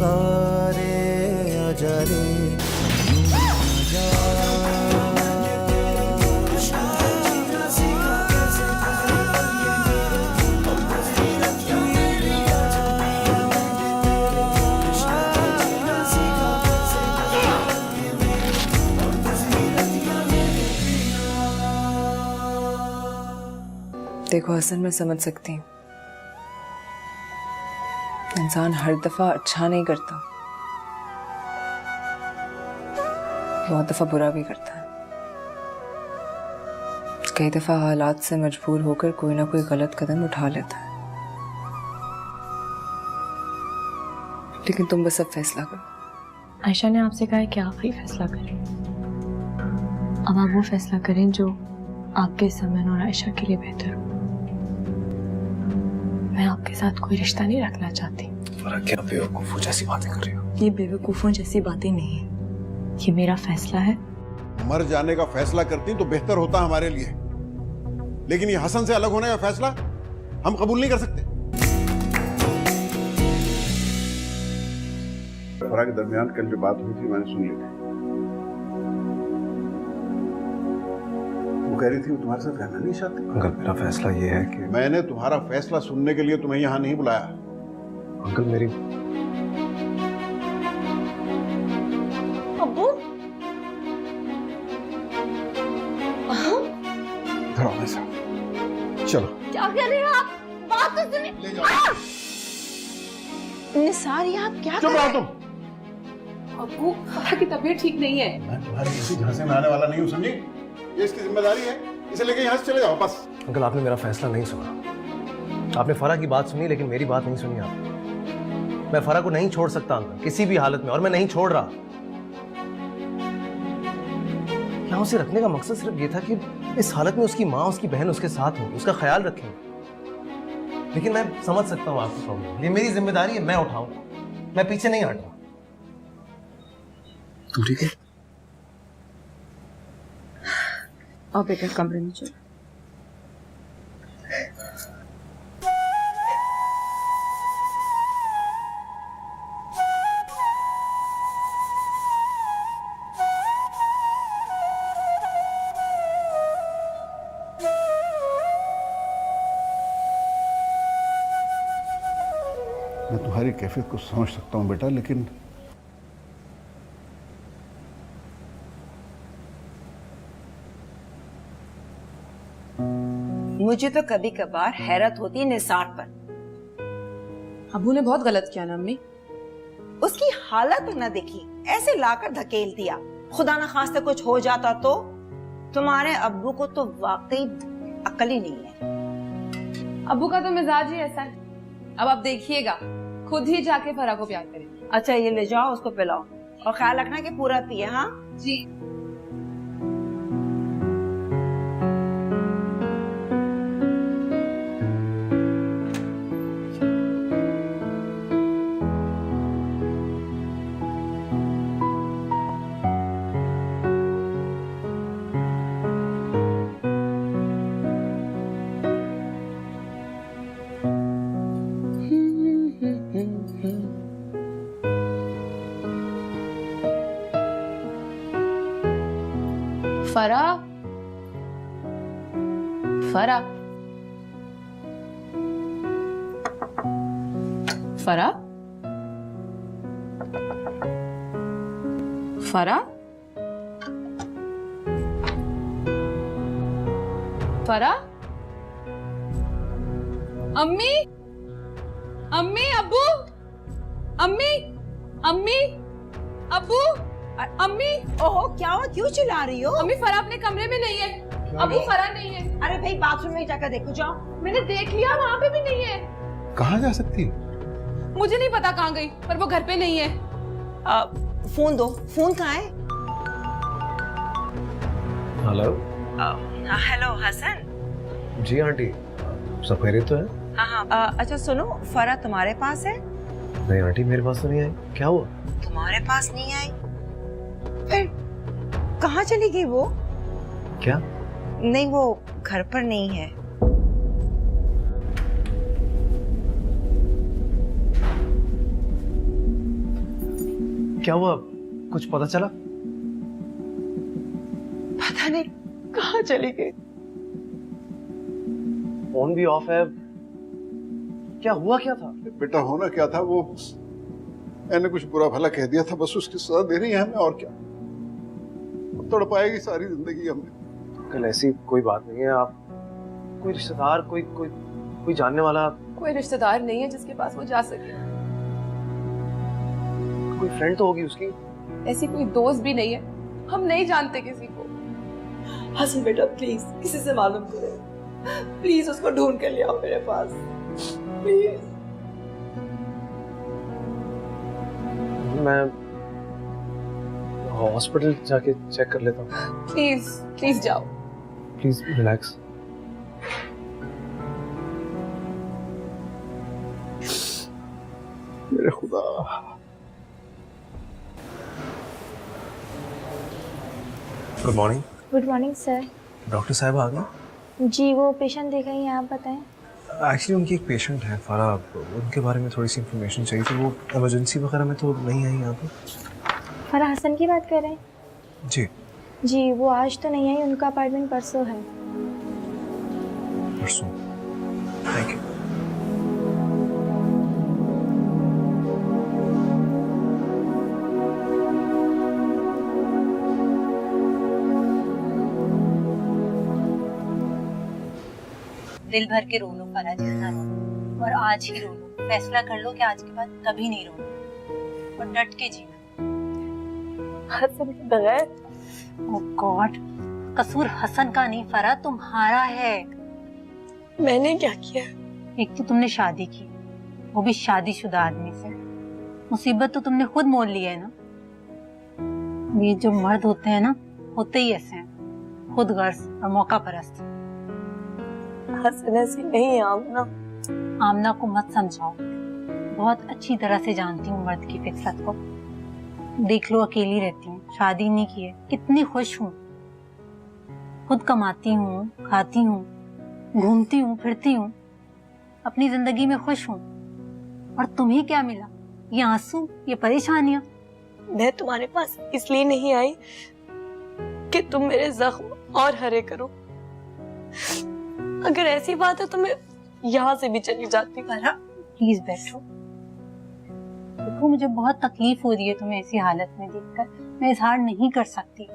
पुकारे आजा रे देखो हसन, मैं समझ सकती हूँ इंसान हर दफा अच्छा नहीं करता, बहुत दफा बुरा भी करता है। कई दफा हालात से मजबूर होकर कोई ना कोई गलत कदम उठा लेता है। लेकिन तुम बस अब फैसला करो। आयशा ने आपसे कहा है कि आप ही फैसला करें। अब आप वो फैसला करें जो आपके समन और आयशा के लिए बेहतर हो। मैं आपके साथ कोई रिश्ता नहीं रखना चाहती। क्या बेवकूफों जैसी बातें कर रही हो? ये बेवकूफों जैसी बातें नहीं है, ये मेरा फैसला है। मर जाने का फैसला करती तो बेहतर होता हमारे लिए, लेकिन ये हसन से अलग होने का फैसला हम कबूल नहीं कर सकते। फरा के दरमियान कल जो बात हुई थी मैंने सुन ली थी। वो कह रही थी वो तुम्हारे साथ रहना नहीं चाहती। अंकल, मेरा फैसला ये है कि मैंने तुम्हारा फैसला सुनने के लिए तुम्हें यहाँ नहीं बुलाया। अंकल मेरी अब्बू, इधर आओ मेरे साथ। चलो। क्या कर रहे हो आप? बात तो सुनिए। ले जाओ। निसार, ये आप क्या चुप कर रहो रहे तुम। अब्बू, फरा की तबीयत ठीक नहीं है। मैं तुम्हारे किसी झांसे में आने वाला नहीं हूँ, समझी? ये इसकी जिम्मेदारी है, इसे लेके यहाँ से चले जाओ बस। अंकल, आपने मेरा फैसला नहीं सुना। आपने फरा की बात सुनी लेकिन मेरी बात नहीं सुनी आपने। मैं फरा को नहीं छोड़ सकता अंकल, किसी भी हालत में, और मैं नहीं छोड़ रहा। यहाँ उसे रखने का मकसद सिर्फ ये था कि इस हालत में उसकी माँ, उसकी बहन उसके साथ हो, उसका ख्याल रखें। लेकिन मैं समझ सकता हूँ आपकी प्रॉब्लम, ये मेरी जिम्मेदारी है, मैं उठाऊंगा, मैं पीछे नहीं हटूंगा। तुम ठीक है? आप बेटा कमरे में चलो। मैं तुम्हारी कैफियत को समझ सकता हूँ बेटा, लेकिन मुझे तो कभी कभार हैरत होती है निसार पर। अब्बू ने बहुत गलत किया ना अम्मी। उसकी हालत तक न देखी, ऐसे लाकर धकेल दिया। खुदा न खास्ते कुछ हो जाता तो। तुम्हारे अब्बू को तो वाकई अक्ल ही नहीं है। अब्बू का तो मिजाज ही ऐसा है। अब आप देखिएगा, खुद ही जाके फरा को प्यार करेंगे। अच्छा, ये ले जाओ, उसको पिलाओ और ख्याल रखना कि पूरा पिए। हाँ जी। फरा, फरा, फरा, फरा, फरा, अम्मी, अम्मी, अब्बू, अम्मी, अम्मी, अब्बू, अम्मी। ओहो, क्या हुआ? क्यों चिल्ला रही हो? अम्मी, फरा अपने कमरे में नहीं है। अब्बू, फरा नहीं है। अरे भाई, बाथरूम में जाकर देखो, जाओ। मैंने देख लिया, वहाँ पे भी नहीं है। कहाँ जा सकती? मुझे नहीं पता कहाँ गई, पर वो घर पे नहीं है। फोन दो। फोन कहाँ है? हेलो। हेलो हसन। जी आंटी, सब खैरियत तो है? हाँ। अच्छा सुनो, फरा तुम्हारे पास है? नहीं आंटी, मेरे पास तो नहीं आई। क्या हुआ? तुम्हारे पास नहीं आई? फिर कहाँ चली गई वो? क्या? नहीं, वो घर पर नहीं है। क्या हुआ, कुछ पता चला? पता नहीं कहाँ चली गई। फोन भी ऑफ है। क्या हुआ, क्या था? बेटा होना क्या था, वो मैंने कुछ बुरा भला कह दिया था, बस उसकी सजा दे रही है हमें, और क्या। अब तड़पाएगी सारी जिंदगी हमें। कल ऐसी कोई बात नहीं है। आप कोई रिश्तेदार, कोई जानने वाला, कोई रिश्तेदार नहीं है जिसके पास वो जा सके। कोई फ्रेंड तो होगी उसकी। ऐसी कोई दोस्त भी नहीं है, हम नहीं जानते किसी को। हसन बेटा प्लीज किसी से मालूम करो, प्लीज उसको ढूंढ कर ले आओ मेरे पास, प्लीज। मैं हॉस्पिटल जाके चेक कर लेता हूँ। प्लीज प्लीज जाओ। Please relax. मेरे खुदा। Good morning. Good morning sir. Doctor साहब आ गए? जी वो पेशेंट देखा ही हैं, आप बताएं। एक्चुअली उनकी एक पेशेंट है फराह, उनके बारे में थोड़ी सी इन्फॉर्मेशन चाहिए थी। वो इमरजेंसी वगैरह में तो नहीं आई यहाँ पे? फराह हसन की बात कर रहे हैं? जी। जी वो आज तो नहीं आई, उनका अपॉइंटमेंट परसों है। परसों? Thank you. दिल भर के रो लो फराह, जितना रो, और आज ही रो लो। फैसला कर लो कि आज के बाद कभी नहीं रोना और डट के जीना। हसन के बगैर। ओह गॉड, कसूर हसन का नहीं फराह, तुम्हारा है। मैंने क्या किया? एक तो तुमने शादी की, वो भी शादीशुदा आदमी से। मुसीबत तो तुमने खुद मोल ली है ना। ये जो मर्द होते हैं ना, होते ही ऐसे हैं, खुद गर्ज और मौका परस्त। हसन ऐसी नहीं है आमना। आमना को मत समझाओ, बहुत अच्छी तरह से जानती हूँ मर्द की फितरत को। देख लो, अकेली रहती हूँ, शादी नहीं की है, कितनी खुश हूँ। खुद कमाती हूँ, खाती हूँ, घूमती हूँ, फिरती हूँ, अपनी जिंदगी में खुश हूँ। और तुम्हें क्या मिला? ये आंसू, ये परेशानियां। मैं तुम्हारे पास इसलिए नहीं आई कि तुम मेरे जख्म और हरे करो। अगर ऐसी बात है तो मैं यहाँ से भी चली जाती। प्लीज बैठो। देखो, मुझे बहुत तकलीफ हो रही है तुम्हें ऐसी हालत में देखकर। मैं इजहार नहीं कर सकती।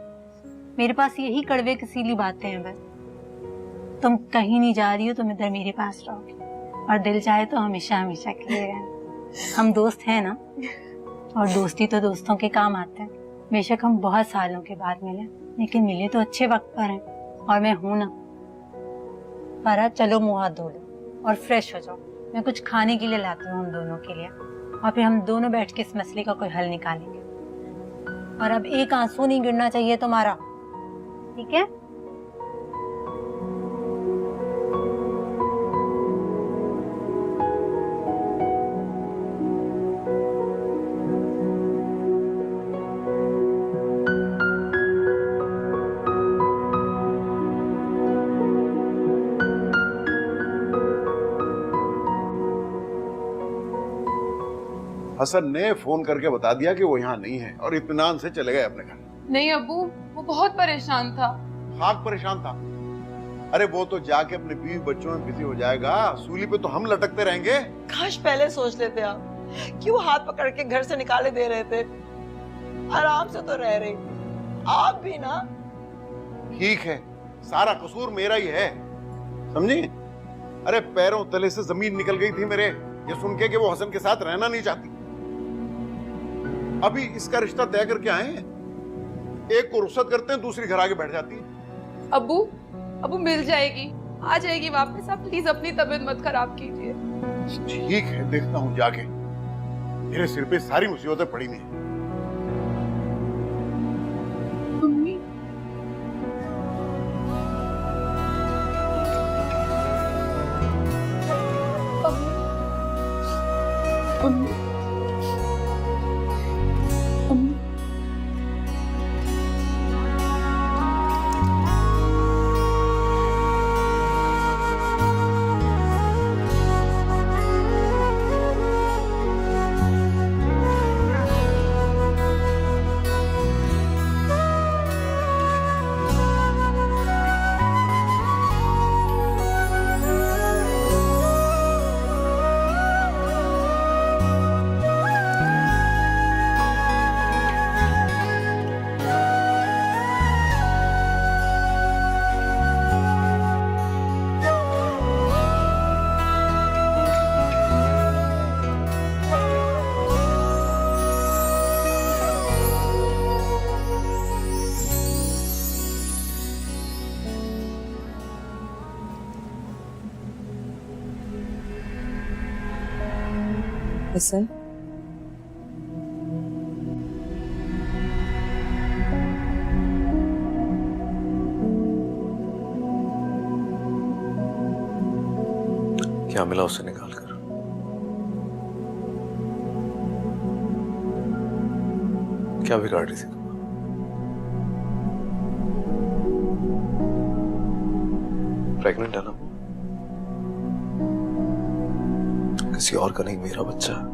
मेरे पास यही कड़वे कसीली बातें हैं बस। तुम कहीं नहीं जा रही हो, तुम इधर मेरे पास रहोगे, और दिल चाहे तो हमेशा हमेशा के लिए रहना। हम दोस्त हैं ना, और दोस्ती तो दोस्तों के काम आते हैं। बेशक हम बहुत सालों के बाद मिले, लेकिन मिले तो अच्छे वक्त पर हैं, और मैं हूं ना। फराह, चलो मुंह हाथ धो लो और फ्रेश हो जाओ। मैं कुछ खाने के लिए लाती हूँ हम दोनों के लिए, और फिर हम दोनों बैठ के इस मसले का कोई हल निकालेंगे। और अब एक आंसू नहीं गिरना चाहिए तुम्हारा, ठीक है? हसन ने फोन करके बता दिया कि वो यहाँ नहीं है, और इत्मीनान से चले गए अपने घर। नहीं अब्बू, वो बहुत परेशान था। खाक परेशान था? अरे वो तो जाके अपने बीवी बच्चों में बिजी हो जाएगा, सूली पे तो हम लटकते रहेंगे। काश पहले सोच लेते आप, क्यों हाथ पकड़ के घर से निकाले दे रहे थे? आराम से तो रह रही, आप भी ना। ठीक है, सारा कसूर मेरा ही है, समझी? अरे पैरों तले से जमीन निकल गई थी मेरे, ये सुन के कि वो हसन के साथ रहना नहीं चाहती। अभी इसका रिश्ता तय करके आए हैं, एक को रुखसत करते हैं, दूसरी घर आके बैठ जाती है। अब्बू, अब्बू मिल जाएगी, आ जाएगी वापस। आप प्लीज अपनी तबीयत मत खराब कीजिए। ठीक है, देखता हूँ जाके। मेरे सिर पे सारी मुसीबतें पड़ी नहीं। मम्मी, मम्मी, मम्मी, हसन, क्या मिला उसे निकाल कर? क्या बिगाड़ रही थी तुम? प्रेग्नेंट है ना? किसी और का नहीं, मेरा बच्चा है।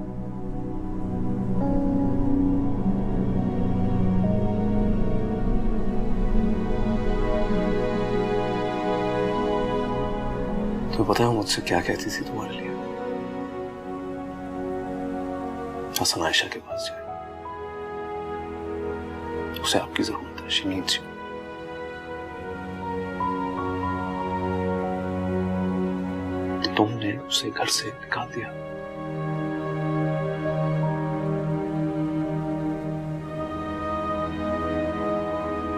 तो पता है मुझसे क्या कहती थी तुम्हारे लिए? हसन आयशा के पास जाए, उसे आपकी जरूरत है, शी नीड्स यू। तुमने उसे घर से निकाल दिया।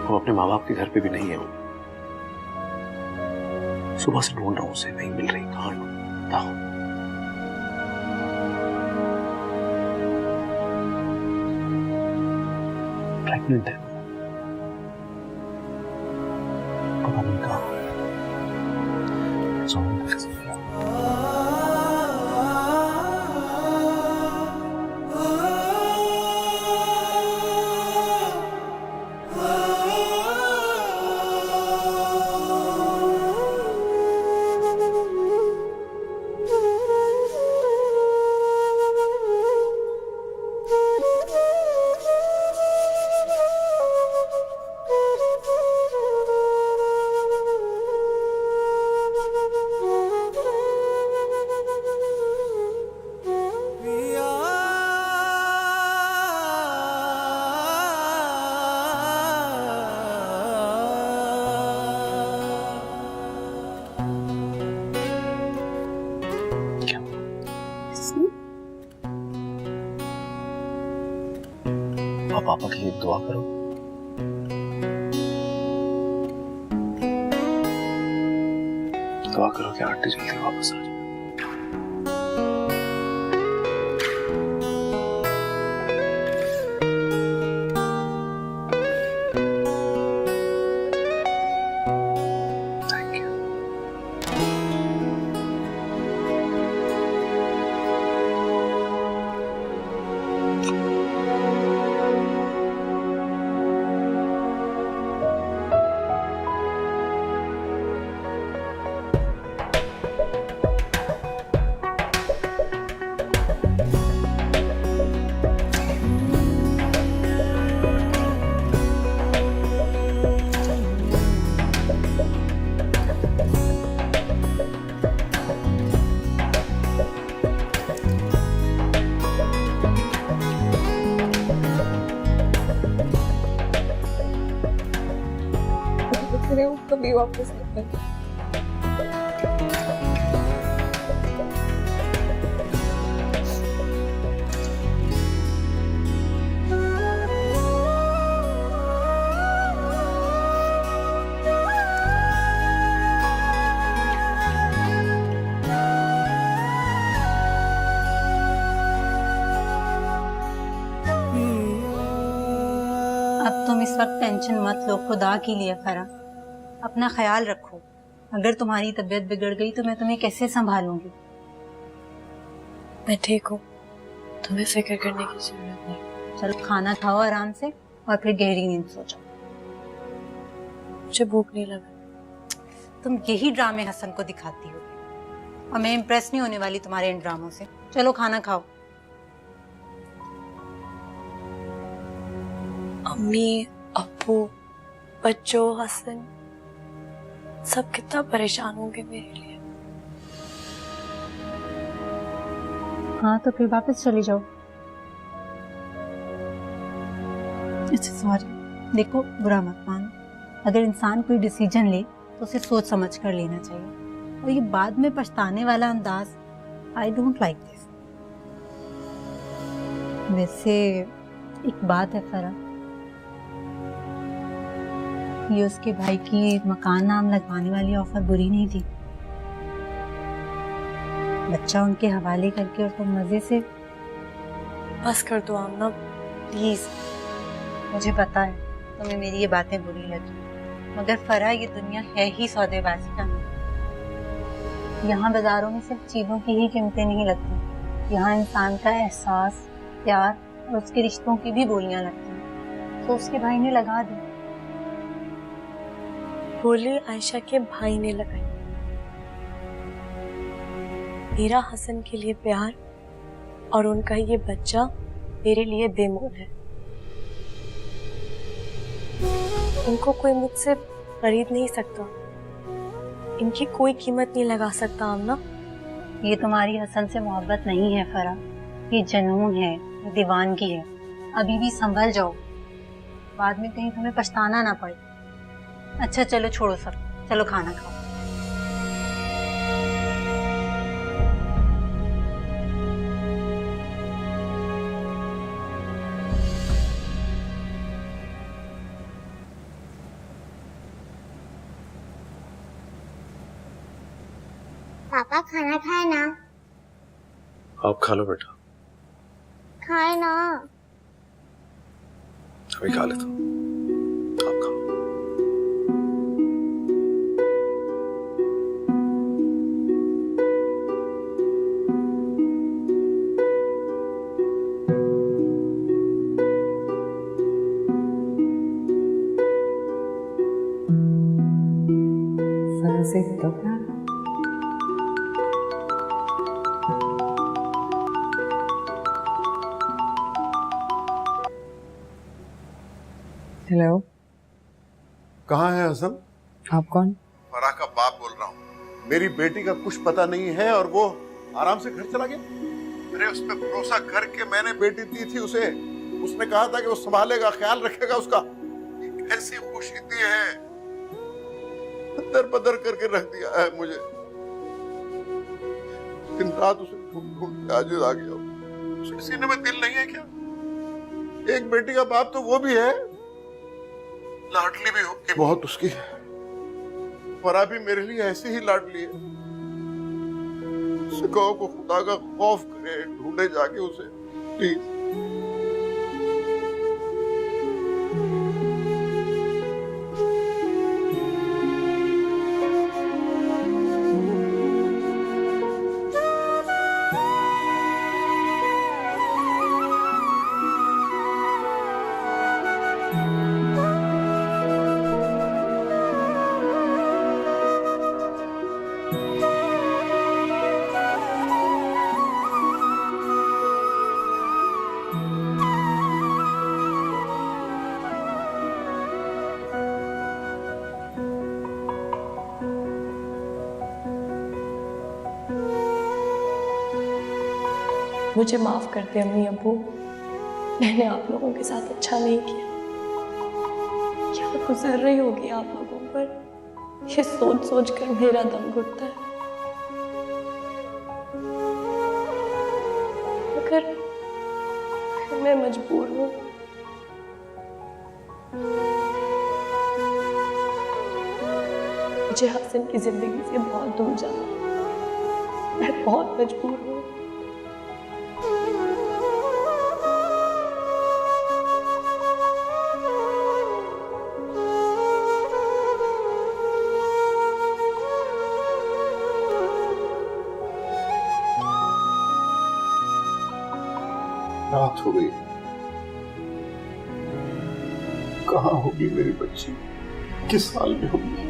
वो अपने माँ बाप के घर पे भी नहीं है। वो सुबह से ढूंढ रहा हूं उसे, नहीं मिल रही। कहां बताओ? प्रेग्नेंट है, पता नहीं कहां। पापा के लिए दुआ करो। दुआ करो कि आंटी जल्दी वापस आ जाए। कभी वापस नहीं। अब तुम इस वक्त टेंशन मत लो, खुदा के लिए फरा अपना ख्याल रखो। अगर तुम्हारी तबीयत बिगड़ गई तो मैं तुम्हें कैसे संभालूंगी? मैं ठीक हूँ, तुम्हें फिक्र करने की जरूरत नहीं। चलो खाना खाओ आराम से और फिर गहरी नींद सो जाओ। मुझे भूख नहीं लगा। तुम यही ड्रामे हसन को दिखाती हो और मैं इम्प्रेस नहीं होने वाली तुम्हारे इन ड्रामों से। चलो खाना खाओ। अम्मी, अब्बू, बच्चों, हसन सब कितना परेशान होंगे मेरे लिए। हाँ तो फिर वापस चली जाओ। अच्छा सॉरी, देखो बुरा मत मानो। अगर इंसान कोई डिसीजन ले तो उसे सोच समझ कर लेना चाहिए, और ये बाद में पछताने वाला अंदाज आई डोंट लाइक दिस। वैसे एक बात है फरा, ये उसके भाई की मकान नाम लगवाने वाली ऑफर बुरी नहीं थी। बच्चा उनके हवाले करके और तुम मजे से बस कर दो आमना प्लीज। मुझे पता है तुम्हें मेरी ये बातें बुरी लगी, मगर फरा ये दुनिया है ही सौदेबाजी का नाम। यहाँ बाजारों में सिर्फ चीजों की ही कीमतें नहीं लगती, यहाँ इंसान का एहसास, प्यार और उसके रिश्तों की भी बोलियां लगती हैं। तो उसके भाई ने लगा दी। बोली आयशा के भाई ने लगाई। मेरा हसन के लिए प्यार और उनका ये बच्चा मेरे लिए बेमोल है। इनको कोई मुझसे खरीद नहीं सकता, इनकी कोई कीमत नहीं लगा सकता आमना। ये तुम्हारी हसन से मोहब्बत नहीं है फरा, ये जुनून है, ये दीवानगी है। अभी भी संभल जाओ, बाद में कहीं तुम्हें पछताना ना पड़े। अच्छा चलो छोड़ो सब, चलो खाना खाओ। पापा खाना खाए ना? आप खा लो बेटा। खाए ना। अभी खा लेता हूँ, आप खाओ। फरा से तो प्यार। हेलो, कहाँ है हसन? आप कौन? फराह का बाप बोल रहा हूँ। मेरी बेटी का कुछ पता नहीं है और वो आराम से घर चला गया। अरे उस पर भरोसा करके मैंने बेटी दी थी उसे, उसने कहा था कि वो संभालेगा, ख्याल रखेगा उसका। ऐसी खुशी दी है, दर बदर करके रख दिया है मुझे। दिन रात उसे ढूंढ ढूंढ के आज आ गया। उसे सीने में दिल नहीं है क्या? एक बेटी का बाप तो वो भी है, लाडली भी होगी बहुत उसकी। फरा भी मेरे लिए ऐसी ही लाडली है। उसे कहो को खुदा का खौफ करे, ढूंढे जाके उसे प्लीज। मुझे माफ कर दे अम्मी अब्बू, मैंने आप लोगों के साथ अच्छा नहीं किया। क्या गुजर रही होगी आप लोगों पर, ये सोच सोच कर मेरा दम घुटता है। मगर मैं मजबूर हूँ। मुझे हसन की जिंदगी से बहुत दूर जाना है, मैं बहुत मजबूर हूँ। रात हो गई, कहाँ होगी मेरी बच्ची, किस हाल में होगी?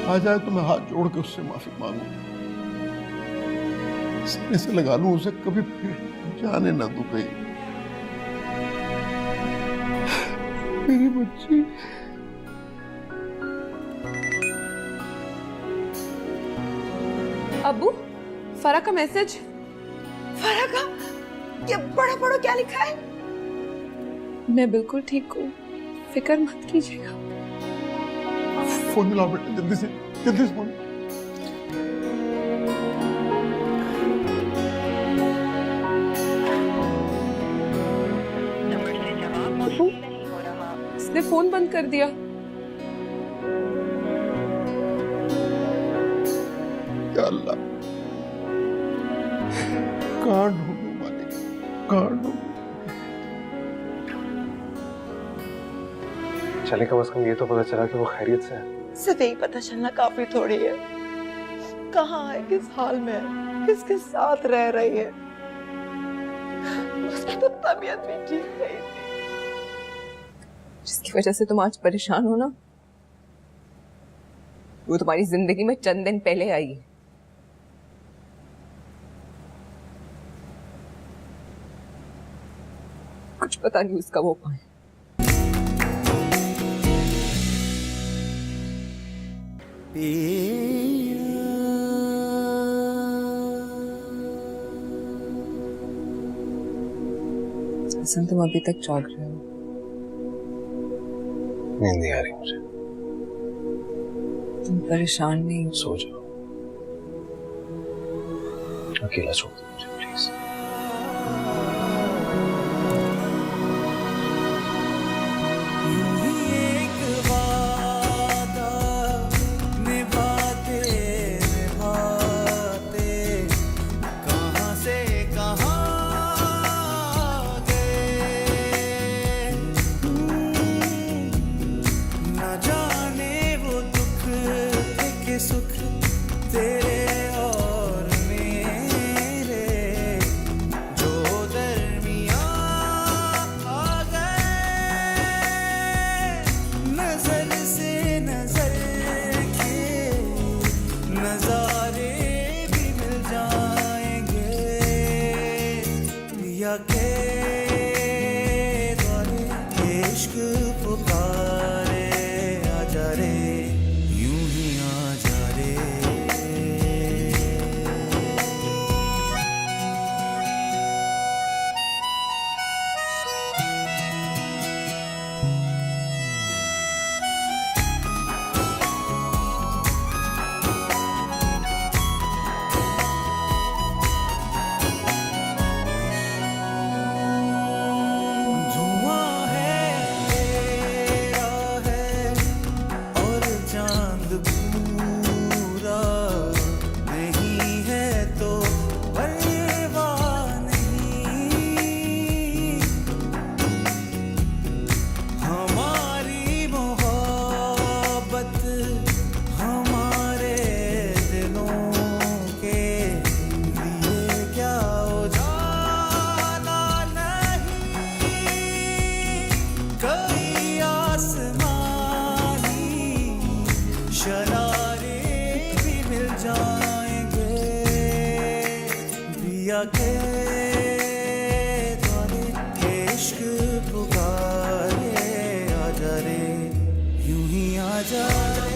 आ जाए तो मैं हाथ जोड़ के उससे माफी मांगू, सीने से लगा लूं उसे, कभी फिर जाने ना दूं कहीं। मेरी बच्ची। अब्बू, फरा का मैसेज। फरा का? ये बड़ा बड़ा क्या लिखा है? मैं बिल्कुल ठीक हूँ, फिक्र मत कीजिएगा। फोन मिलाओ बेटा, जल्दी से फोन। अब्बू, इसने फोन बंद कर दिया। या अल्लाह, कहाँ ढूंढूं मालिक, कहाँ ढूंढूं? चले कम से कम ये तो पता चला कि वो खैरियत से है। सिर्फ यही पता चलना काफी थोड़ी है। कहाँ है, किस हाल में है, किसके साथ रह रही है। उसकी तो तबीयत भी ठीक नहीं थी। जिसकी वजह से तुम आज परेशान हो ना, वो तुम्हारी जिंदगी में चंद दिन पहले आई है। कुछ पता नहीं उसका वो कहाँ है। हसन, तुम अभी तक जाग रहे हो? नींद नहीं आ रही मुझे। तुम परेशान नहीं हो? सो जाओ, अकेला छोड़ दो मुझे प्लीज। सुख तेरे और मेरे जो दरमियां आ गए, नजर से नजर के नजारे भी मिल जाएंगे, या के द्वारे इश्क पुकारे आजा रे, यूं ही आजा रे। धुआं है तेरा है और चांद पूरा नहीं है तो परवाह नहीं, हमारी मोहब्बत हमारे दिलों के लिए क्या उजाला नहीं, कभी आसमानी शरारे भी मिल जाएंगे, पिया के द्वारे इश्क पुकारे आजा रे, यूं ही आजा रे।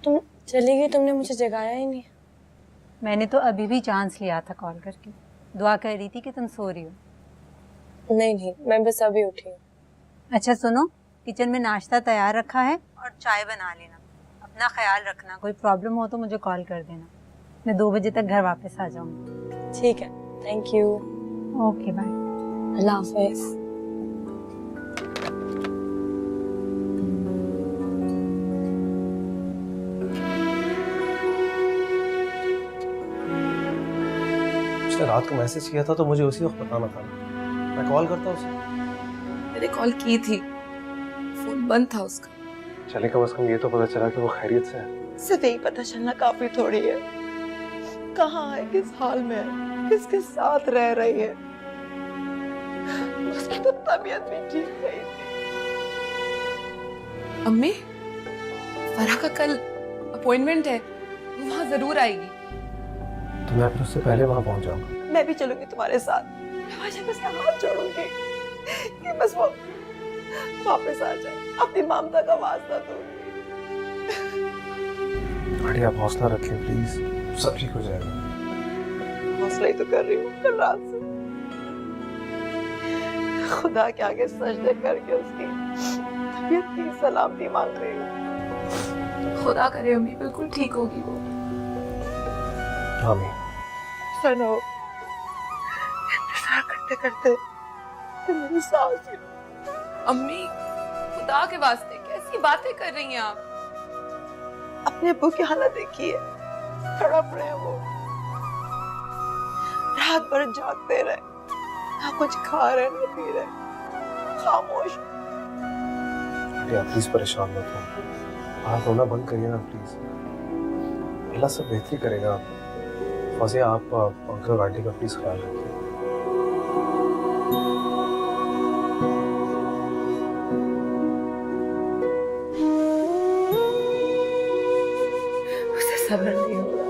तुम चली गई, तुमने मुझे जगाया ही नहीं। मैंने तो अभी भी चांस लिया था कॉल करके, दुआ कर रही थी कि तुम सो रही हो। नहीं नहीं, मैं बस अभी उठी हूँ। अच्छा सुनो, किचन में नाश्ता तैयार रखा है और चाय बना लेना। अपना ख्याल रखना, कोई प्रॉब्लम हो तो मुझे कॉल कर देना। मैं 2 बजे तक घर वापस आ जाऊंगी। ठीक है, थैंक यू। Okay bye. अल्लाह हाफिज। उसने रात को मैसेज किया था तो मुझे उसी वक्त बताना था। मैं कॉल करता उसे। मैंने कॉल की थी, फोन बंद था उसका। चले कम से कम ये तो पता चला कि वो खैरियत से है। सिर्फ यही पता चलना काफी थोड़ी है। कहाँ है, किस हाल में है, किसके साथ रह रही है। उसकी तो तबीयत भी ठीक नहीं थी। अम्मी, फराह का कल अपॉइंटमेंट है, वो वहाँ जरूर आएगी। तो मैं अपने उससे पहले वहां पहुंच जाऊंगा। मैं भी चलूंगी तुम्हारे साथ। मैं वजह से उसका हाथ जोड़ूंगी कि बस वो वापस आ जाए, अपनी ममता का वास्ता दूंगी। आंटी आप हौसला रखें प्लीज, सब ठीक हो जाएगा। हौसला ही तो कर रही हूँ कल रात से। खुदा के आगे सजदे करके उसकी तबीयत की सलामती मांग रही हूँ। खुदा करे अम्मी बिल्कुल ठीक होगी वो। आमीन। सुनो, इंतजार करते करते तो मेरी सांस ही अम्मी, खुदा के वास्ते कैसी बातें कर रही हैं आप? अपने अब्बू की हालत देखिए, तड़प रहे हैं वो। रात भर जागते रहे, ना कुछ खा रहे ना पी रहे, खामोश। आप प्लीज परेशान मत हो, आप रोना बंद करिए ना प्लीज। अल्लाह सब बेहतरी करेगा। फौजिया आप अंकल आंटी का प्लीज ख्याल रखिए। उसे सब्र नहीं हो रहा।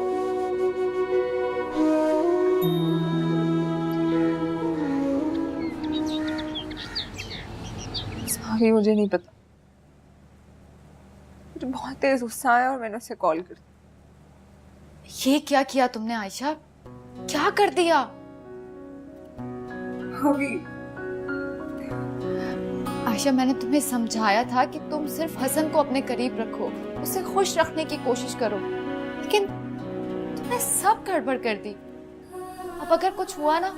सॉरी, मुझे नहीं पता। मुझे बहुत तेज गुस्सा आया और मैंने उसे कॉल कर दिया। ये क्या किया तुमने आयशा? क्या कर दिया? आयशा, मैंने तुम्हें समझाया था कि तुम सिर्फ हसन को अपने करीब रखो, उसे खुश रखने की कोशिश करो, लेकिन तुमने सब गड़बड़ कर दी। अब अगर कुछ हुआ ना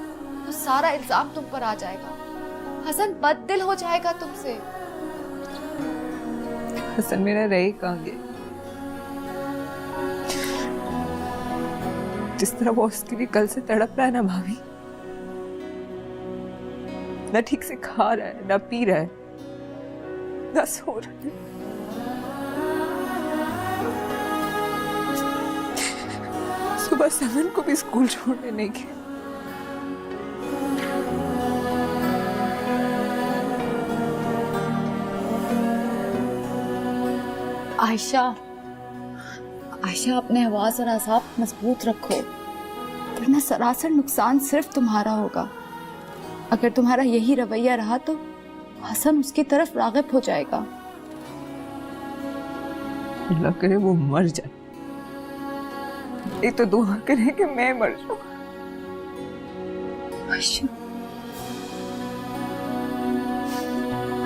तो सारा इल्जाम तुम पर आ जाएगा। हसन बददिल हो जाएगा तुमसे। हसन मेरा रहे कहाँ गया? जिस तरह वो उसके लिए कल से तड़प रहा है ना भाभी, ना ठीक से खा रहा है, ना पी रहा है, ना सो रहा है। सुबह समन को भी स्कूल छोड़ने नहीं गया। आयशा, आयशा, अपने आवाज और आसाब मजबूत रखो, वरना सरासर नुकसान सिर्फ तुम्हारा होगा। अगर तुम्हारा यही रवैया रहा तो हसन उसकी तरफ राग़िब हो जाएगा। अल्लाह करे वो मर जाए, एक तो दुआ करे कि मैं मर जाऊं। आयशा,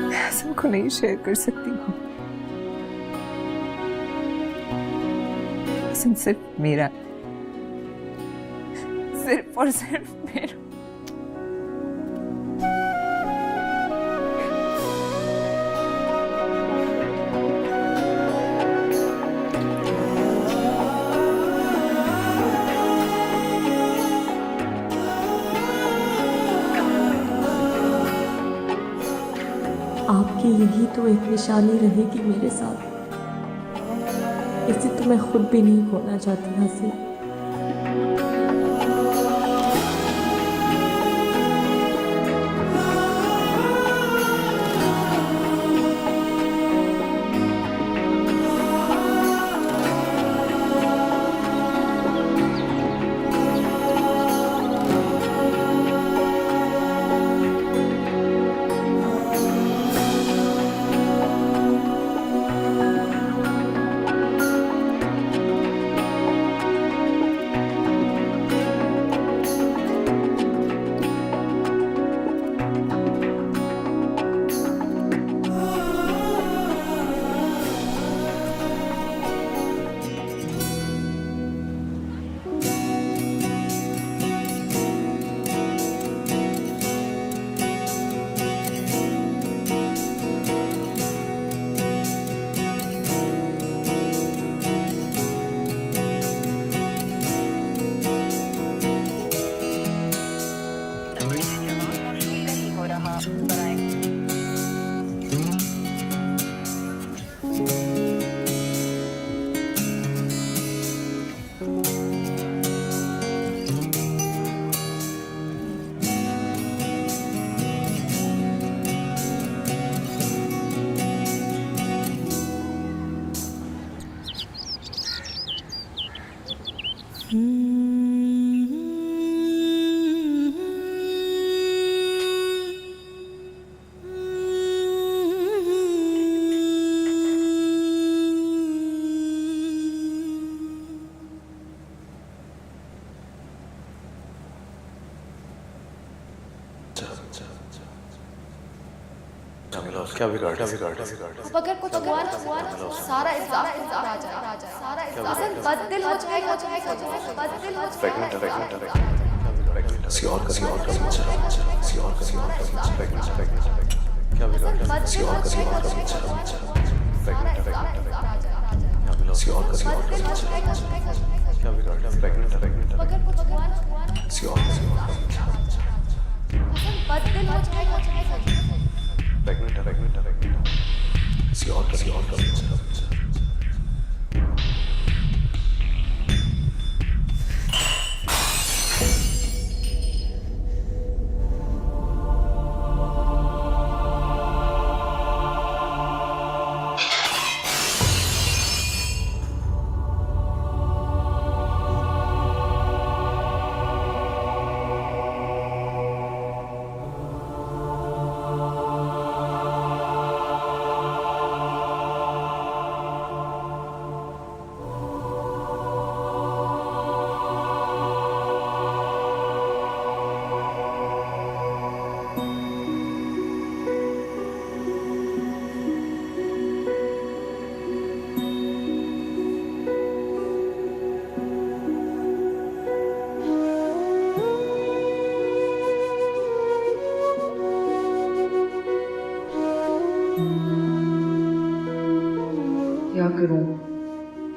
मैं हसन को नहीं शेयर कर सकती हूँ। हसन सिर्फ मेरा, सिर्फ और सिर्फ मेरा। आपकी यही तो एक निशानी रहेगी मेरे साथ। इसे तो मैं खुद भी नहीं खोना चाहती हसी। क्या बिगाड़ अब अगर कुछ हुआ ना सारा इल्जाम आ जाए हसन बददिल हो जाएगा बददिल हो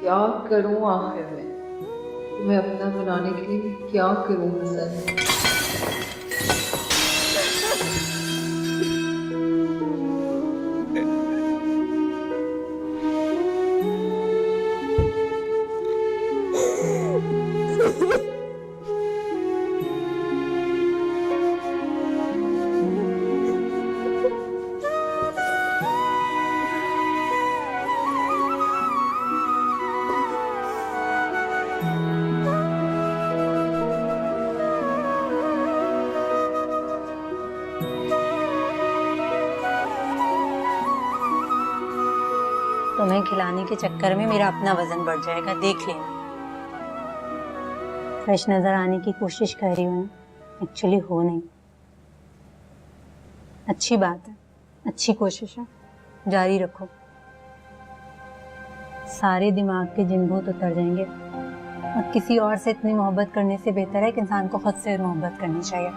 क्या करूं आखिर में तुम्हें अपना बनाने के लिए मैं क्या करूं हसन? तुम्हें खिलाने के चक्कर में मेरा अपना वजन बढ़ जाएगा, देख लेना। फ्रेश नजर आने की कोशिश कर रही हूँ, एक्चुअली हो नहीं। अच्छी बात है, अच्छी कोशिश है, जारी रखो। सारे दिमाग के जिन भूत उतर जाएंगे और किसी और से इतनी मोहब्बत करने से बेहतर है कि इंसान को खुद से मोहब्बत करनी चाहिए।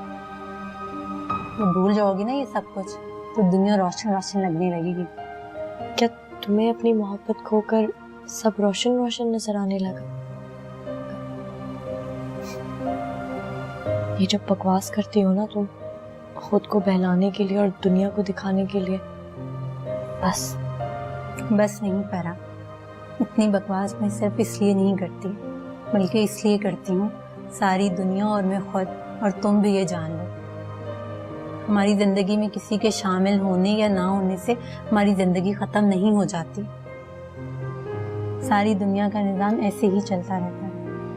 तो भूल जाओगी ना ये सब कुछ तो दुनिया रोशन रोशन लगने लगेगी। क्या तुम्हें अपनी मोहब्बत खोकर सब रोशन रोशन नजर आने लगा? ये जब बकवास करती हो ना तुम, खुद को बहलाने के लिए और दुनिया को दिखाने के लिए, बस नहीं परा। इतनी बकवास मैं सिर्फ इसलिए नहीं करती, बल्कि इसलिए करती हूँ सारी दुनिया और मैं खुद और तुम भी ये जान लो। हमारी जिंदगी में किसी के शामिल होने या ना होने से हमारी जिंदगी खत्म नहीं हो जाती। सारी दुनिया का निजाम ऐसे ही चलता रहता है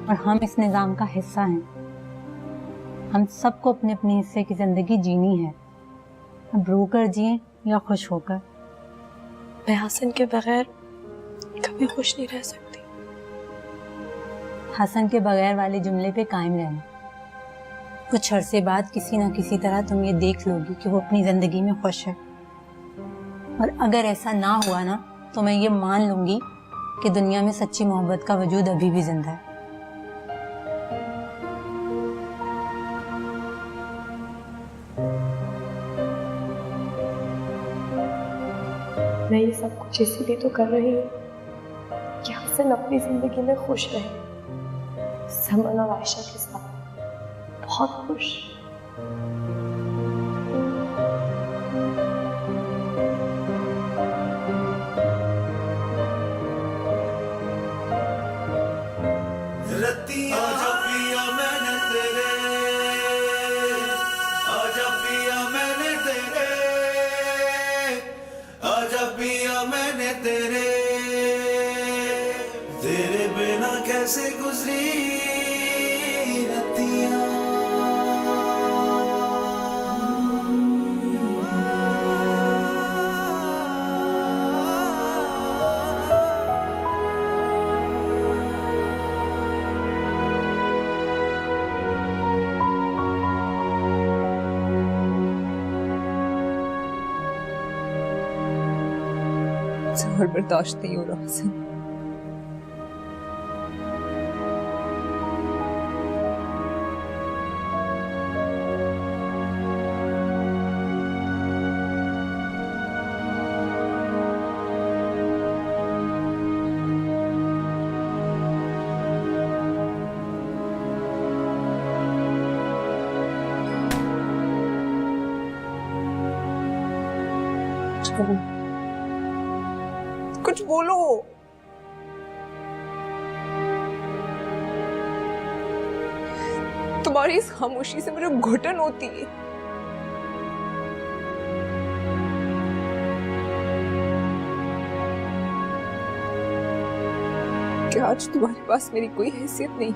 और हम इस निजाम का हिस्सा हैं। हम सबको अपने अपने हिस्से की जिंदगी जीनी है। अब रोकर जिए या खुश होकर। मैं हसन के बगैर कभी खुश नहीं रह सकती। हसन के बगैर वाले जुमले पे कायम रहना। कुछ अरसे बाद किसी ना किसी तरह तुम ये देख लोगी कि वो अपनी जिंदगी में खुश है, और अगर ऐसा ना हुआ ना तो मैं ये मान लूंगी कि दुनिया में सच्ची मोहब्बत का वजूद अभी भी जिंदा है। मैं ये सब कुछ इसीलिए तो कर रही हूँ कि हसन अपनी जिंदगी में खुश रहे, समन और आयशा के साथ बहुत खुश। रतिया आजा पिया मैंने तेरे, आजा पिया मैंने तेरे, आजा पिया मैंने तेरे, तेरे बिना कैसे गुजरी मुझसे और बर्दाश्त नहीं हो रहा हसन। कुछ बोलो। तुम्हारी इस खामोशी से मुझे घुटन होती है। क्या आज तुम्हारे पास मेरी कोई हैसियत नहीं?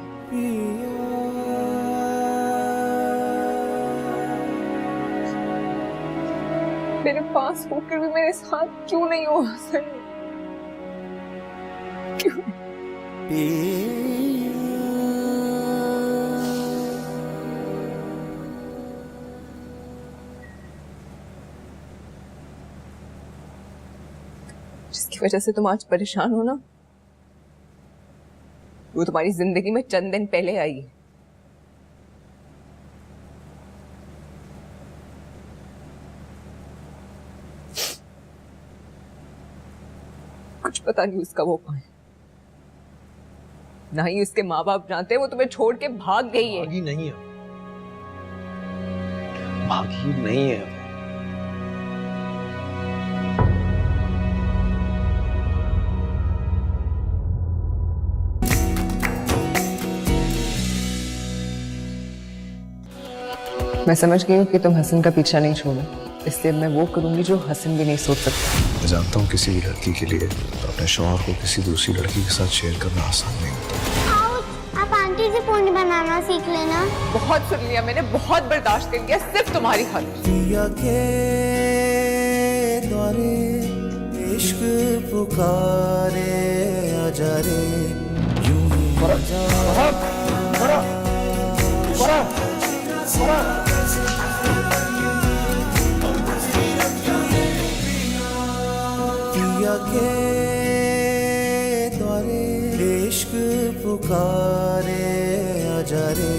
मेरे पास होकर भी मेरे साथ क्यों नहीं हो हसन? क्यों? जिसकी वजह से तुम आज परेशान हो ना, वो तुम्हारी जिंदगी में चंद दिन पहले आई है। कुछ पता नहीं उसका वो कहाँ है, ना ही उसके माँ बाप जानते। वो तुम्हें छोड़ के भाग गई है। भागी नहीं है, भागी नहीं है। मैं समझ गई हूँ कि तुम हसन का पीछा नहीं छोड़ो, इसलिए मैं वो करूंगी जो हसन भी नहीं सोच सकता। मैं जानता हूँ किसी भी लड़की के लिए अपने शौहर को किसी दूसरी लड़की के साथ शेयर करना आसान नहीं होता। आप आंटी से फोन बनाना सीख लेना। बहुत सुन लिया मैंने, बहुत बर्दाश्त कर लिया, सिर्फ तुम्हारी खातिर। पिया के द्वारे इश्क पुकारे आजा रे यूं ही आजा। पिया के द्वारे इश्क पुकारे आजा रे